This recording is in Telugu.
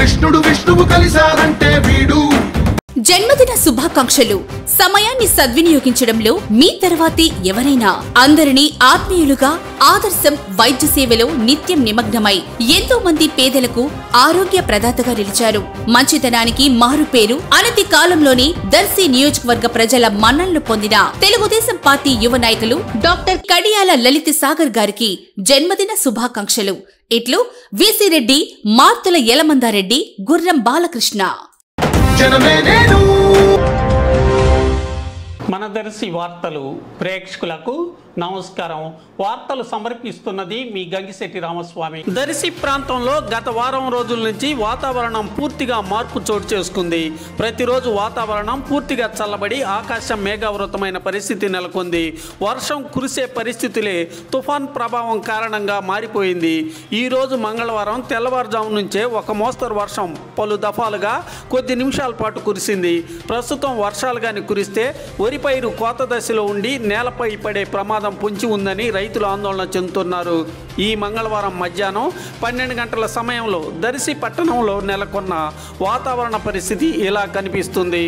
కృష్ణుడు విష్ణువు కలిశారంటే వీడు. జన్మదిన శుభాకాంక్షలు. సమయాన్ని సద్వినియోగించడంలో మీ తర్వాతి ఎవరైనా అందరినీ ఆత్మీయులుగా ఆదర్శం వైద్య సేవలో నిత్యం నిమగ్నమై ఎంతో మంది పేదలకు ఆరోగ్య ప్రదాతగా నిలిచారు. మంచితనానికి మారు పేరు అనతి కాలంలోనే దర్శి నియోజకవర్గ ప్రజల మన్ననలు పొందిన తెలుగుదేశం పార్టీ యువ నాయకులు డాక్టర్ కడియాల లలిత సాగర్ గారికి జన్మదిన శుభాకాంక్షలు. ఇట్లు విసి రెడ్డి, మార్తుల యలమందారెడ్డి, గుర్రం బాలకృష్ణ. మన దర్శి వార్తలు ప్రేక్షకులకు నమస్కారం. వార్తలు సమర్పిస్తున్నది మీ గంగిశెట్టి రామస్వామి. దర్శి ప్రాంతంలో గత వారం రోజుల నుంచి వాతావరణం పూర్తిగా మార్పు చోటు చేసుకుంది. ప్రతిరోజు వాతావరణం పూర్తిగా చల్లబడి ఆకాశం మేఘావృతమైన పరిస్థితి నెలకొంది. వర్షం కురిసే పరిస్థితులే తుఫాన్ ప్రభావం కారణంగా మారిపోయింది. ఈరోజు మంగళవారం తెల్లవారుజాము నుంచే ఒక మోస్తరు వర్షం పలు దఫాలుగా కొద్ది నిమిషాల పాటు కురిసింది. ప్రస్తుతం వర్షాలు గాని కురిస్తే వరి పైరు కోత దశలో ఉండి నేలపై పడే ప్రమాదం పొంచి ఉందని రైతులు ఆందోళన చెందుతున్నారు. ఈ మంగళవారం మధ్యాహ్నం 12 గంటల సమయంలో దర్శి పట్టణంలో నెలకొన్న వాతావరణ పరిస్థితి ఇలా కనిపిస్తుంది.